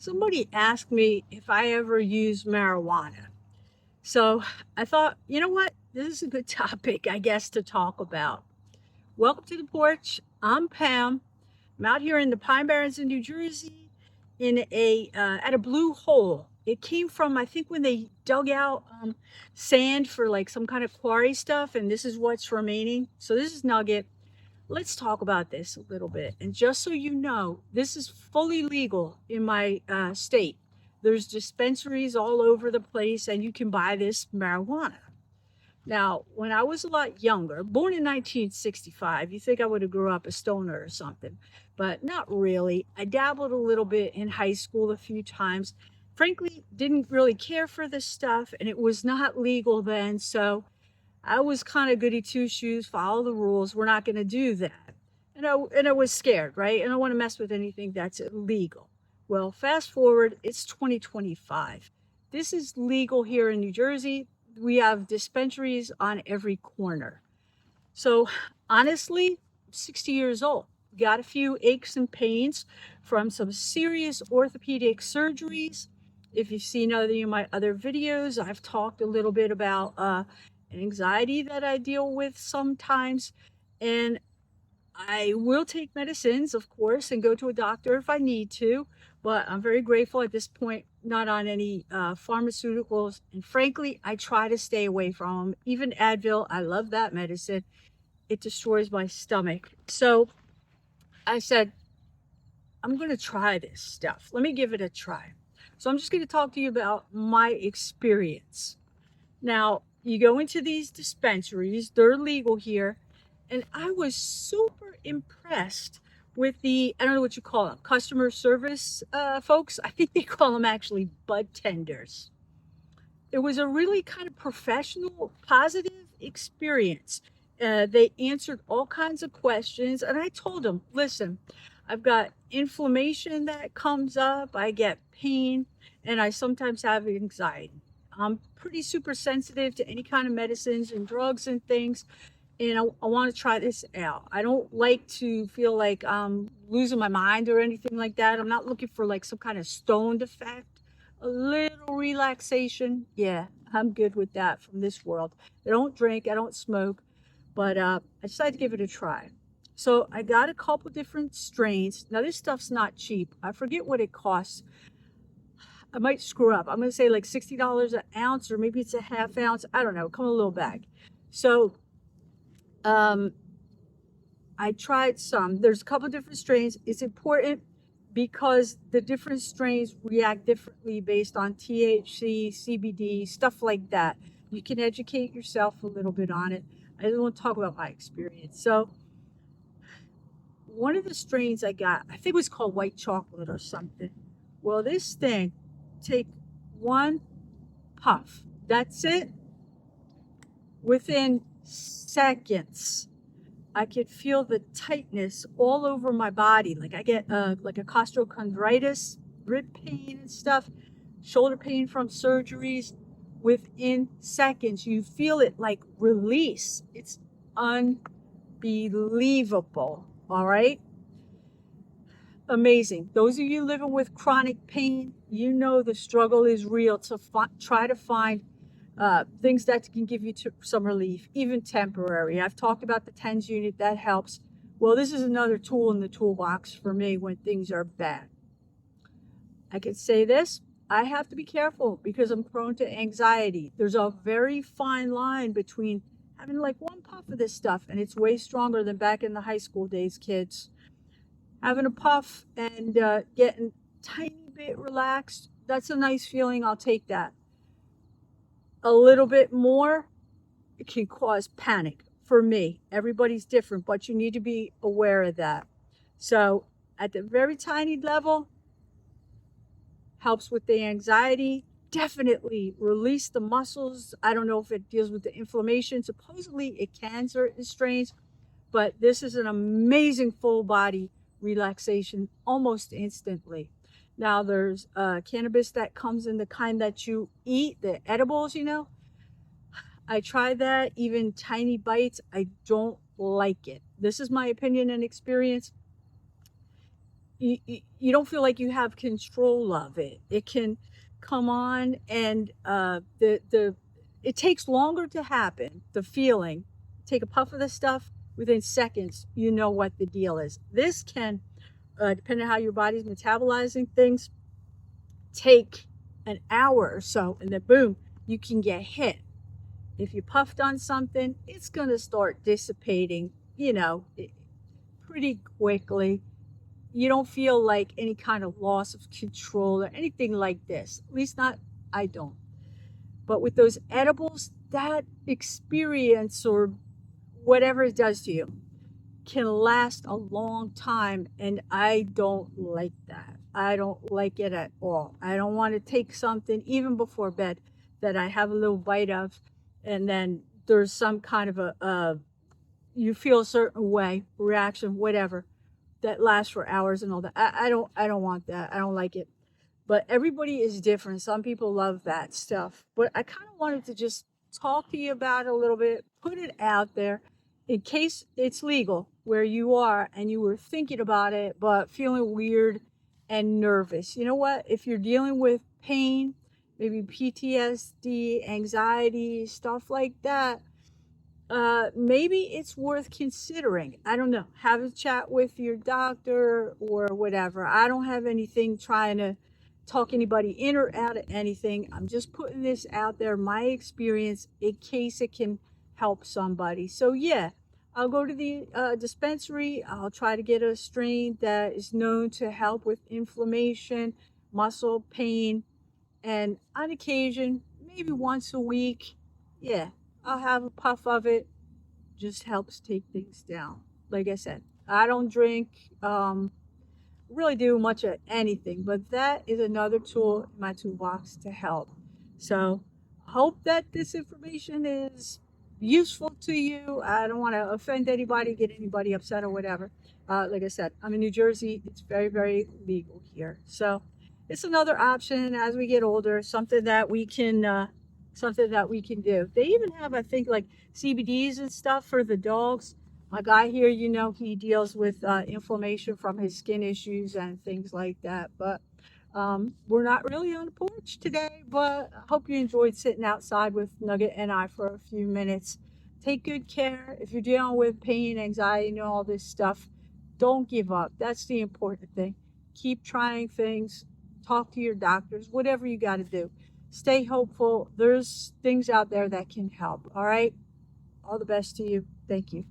Somebody asked me if I ever use marijuana. So I thought, you know what? This is a good topic, I guess, to talk about. Welcome to the porch. I'm Pam. I'm out here in the Pine Barrens in New Jersey in a at a blue hole. It came from, I think, when they dug out sand for like some kind of quarry stuff, and this is what's remaining. So this is Nugget. Let's talk about this a little bit. And just so you know, this is fully legal in my state. There's dispensaries all over the place, and you can buy this marijuana. Now, when I was a lot younger, born in 1965, you think I would have grew up a stoner or something, but not really. I dabbled a little bit in high school a few times. Frankly, didn't really care for this stuff, and it was not legal then, so I was kind of goody two shoes, follow the rules. We're not going to do that. And I was scared, right? And I don't want to mess with anything that's illegal. Well, fast forward, it's 2025. This is legal here in New Jersey. We have dispensaries on every corner. So honestly, I'm 60 years old. Got a few aches and pains from some serious orthopedic surgeries. If you've seen any of my other videos, I've talked a little bit about anxiety that I deal with sometimes. And I will take medicines, of course, and go to a doctor if I need to. But I'm very grateful at this point, not on any pharmaceuticals. And frankly, I try to stay away from them. Even Advil, I love that medicine. It destroys my stomach. So I said, I'm going to try this stuff. Let me give it a try. So I'm just going to talk to you about my experience. Now, you go into these dispensaries, they're legal here, and I was super impressed with the, I don't know what you call them, customer service folks. I think they call them actually bud tenders. It was a really kind of professional, positive experience. They answered all kinds of questions, and I told them, listen, I've got inflammation that comes up, I get pain, and I sometimes have anxiety. I'm pretty super sensitive to any kind of medicines and drugs and things, and I want to try this out. I don't like to feel like I'm losing my mind or anything like that. I'm not looking for like some kind of stoned effect. A little relaxation, yeah, I'm good with that from this world. I don't drink, I don't smoke, but I decided to give it a try. So I got a couple different strains. Now this stuff's not cheap. I forget what it costs. I might screw up. I'm going to say like $60 an ounce, or maybe it's a half ounce. I don't know. Come in a little bag. So um, I tried some. There's a couple different strains. It's important because the different strains react differently based on THC, CBD, stuff like that. You can educate yourself a little bit on it. I don't want to talk about my experience. So one of the strains I got, I think it was called white chocolate or something. Well, this thing, take one puff. That's it. Within seconds, I could feel the tightness all over my body. Like I get like a costochondritis, rib pain and stuff, shoulder pain from surgeries. Within seconds, you feel it like release. It's unbelievable. All right. Amazing. Those of you living with chronic pain, you know the struggle is real to try to find things that can give you some relief, even temporary. I've talked about the TENS unit, that helps. Well, this is another tool in the toolbox for me when things are bad. I can say this, I have to be careful because I'm prone to anxiety. There's a very fine line between having like one puff of this stuff, and it's way stronger than back in the high school days, kids. Having a puff and getting tiny bit relaxed, that's a nice feeling. I'll take that. A little bit more, it can cause panic for me. Everybody's different, but you need to be aware of that. So at the very tiny level, helps with the anxiety, definitely release the muscles. I don't know if it deals with the inflammation. Supposedly it can, certain strains, but this is an amazing full body relaxation almost instantly. Now there's cannabis that comes in the kind that you eat, the edibles, you know. I tried that, even tiny bites. I don't like it. This is my opinion and experience. you don't feel like you have control of it. It can come on, and the it takes longer to happen. The feeling, take a puff of the stuff, within seconds, you know what the deal is. This can, depending on how your body's metabolizing things, take an hour or so, and then boom, you can get hit. If you puffed on something, it's going to start dissipating, pretty quickly. You don't feel like any kind of loss of control or anything like this. At least not, I don't. But with those edibles, that experience or whatever it does to you can last a long time. And I don't like that. I don't like it at all. I don't want to take something even before bed that I have a little bite of, and then there's some kind of you feel a certain way, reaction, whatever, that lasts for hours and all that. I don't want that. I don't like it. But everybody is different. Some people love that stuff. But I kind of wanted to just talk to you about it a little bit, put it out there in case it's legal where you are and you were thinking about it but feeling weird and nervous. You know what? If you're dealing with pain, maybe PTSD, anxiety, stuff like that, maybe it's worth considering. I don't know. Have a chat with your doctor or whatever. I don't have anything trying to talk anybody in or out of anything. I'm just putting this out there, my experience, in case it can help somebody. So yeah, I'll go to the dispensary. I'll try to get a strain that is known to help with inflammation, muscle pain, and on occasion, maybe once a week, yeah, I'll have a puff of it. Just helps take things down. Like I said, I don't drink, really do much of anything, but that is another tool in my toolbox to help. So, hope that this information is useful to you. I don't want to offend anybody, get anybody upset or whatever. Like I said, I'm in New Jersey. It's very, very legal here. So, it's another option as we get older, something that we can do. They even have, I think, like CBDs and stuff for the dogs. My guy here, he deals with inflammation from his skin issues and things like that. But we're not really on the porch today, but I hope you enjoyed sitting outside with Nugget and I for a few minutes. Take good care. If you're dealing with pain, anxiety, all this stuff, don't give up. That's the important thing. Keep trying things. Talk to your doctors, whatever you got to do. Stay hopeful. There's things out there that can help. All right. All the best to you. Thank you.